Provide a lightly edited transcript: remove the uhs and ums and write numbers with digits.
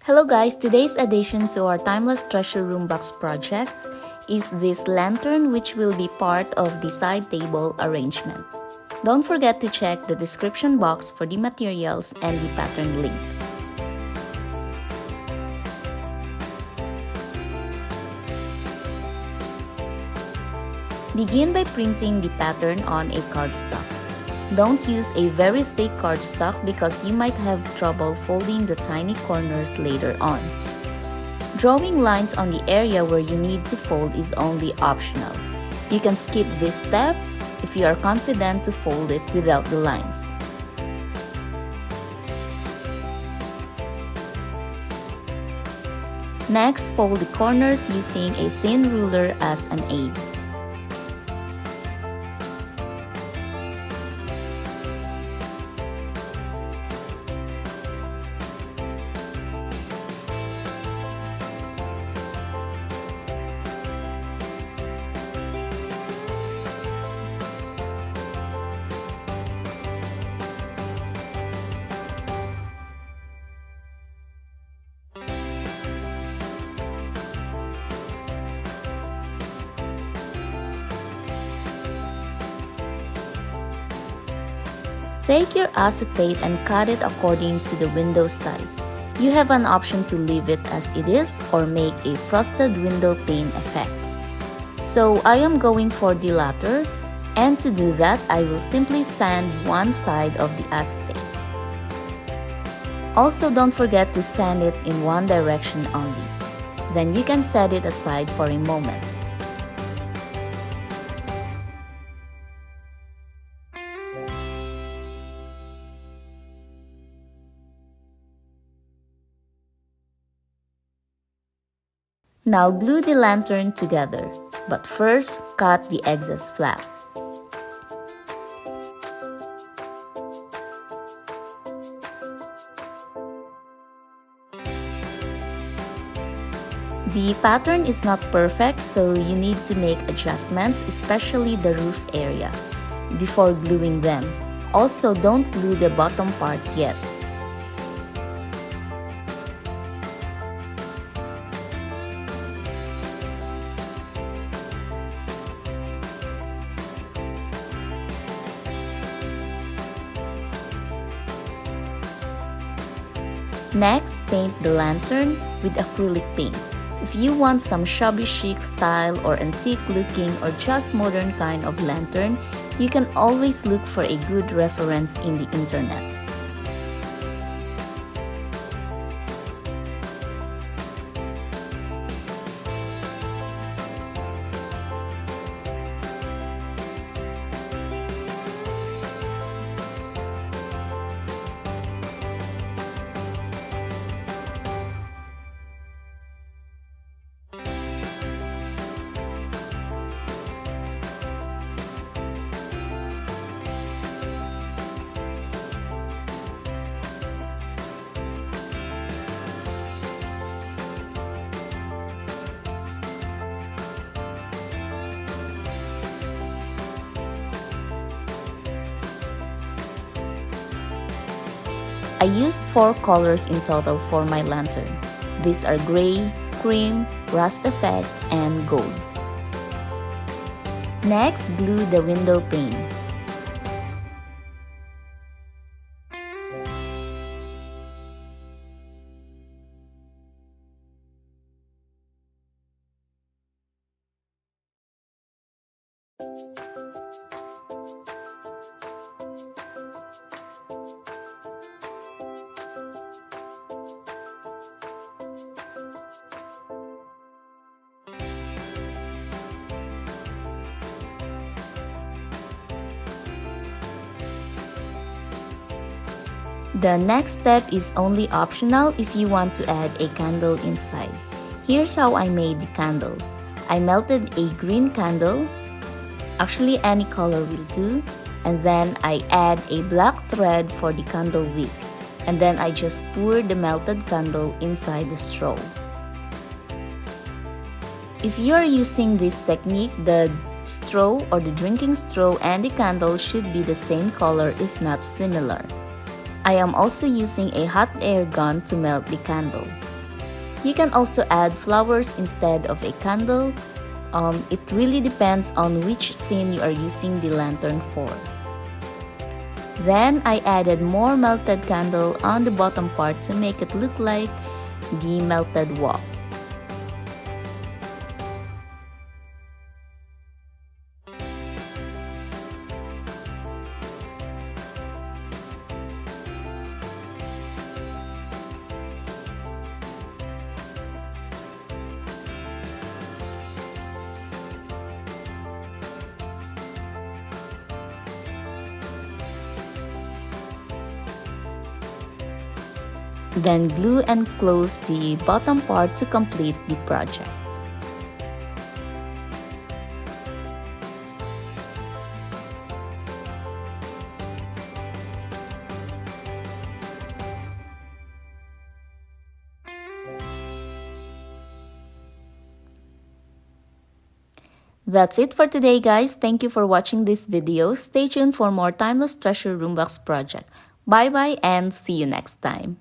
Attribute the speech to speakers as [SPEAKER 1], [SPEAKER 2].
[SPEAKER 1] Hello guys, today's addition to our Timeless Treasure Room Box project is this lantern, which will be part of the side table arrangement. Don't forget to check the description box for the materials and the pattern link. Begin by printing the pattern on a cardstock. Don't use a very thick cardstock because you might have trouble folding the tiny corners later on. Drawing lines on the area where you need to fold is only optional. You can skip this step if you are confident to fold it without the lines. Next, fold the corners using a thin ruler as an aid. Take your acetate and cut it according to the window size. You have an option to leave it as it is or make a frosted window pane effect. So I am going for the latter, and to do that I will simply sand one side of the acetate. Also, don't forget to sand it in one direction only. Then you can set it aside for a moment. Now glue the lantern together, but first cut the excess flap. The pattern is not perfect, so you need to make adjustments, especially the roof area, before gluing them. Also, don't glue the bottom part yet. Next, paint the lantern with acrylic paint. If you want some shabby chic style or antique looking or just modern kind of lantern, you can always look for a good reference in the internet. I used 4 colors in total for my lantern. These are gray, cream, rust effect, and gold. Next, glue the window pane. The next step is only optional if you want to add a candle inside. Here's how I made the candle. I melted a green candle, actually any color will do, and then I add a black thread for the candle wick, and then I just pour the melted candle inside the straw. If you are using this technique, the straw or the drinking straw and the candle should be the same color if not similar. I am also using a hot air gun to melt the candle. You can also add flowers instead of a candle. It really depends on which scene you are using the lantern for. Then I added more melted candle on the bottom part to make it look like the melted wax. Then glue and close the bottom part to complete the project. That's it for today, guys. Thank you for watching this video. Stay tuned for more Timeless Treasure Room Box project. Bye bye and see you next time.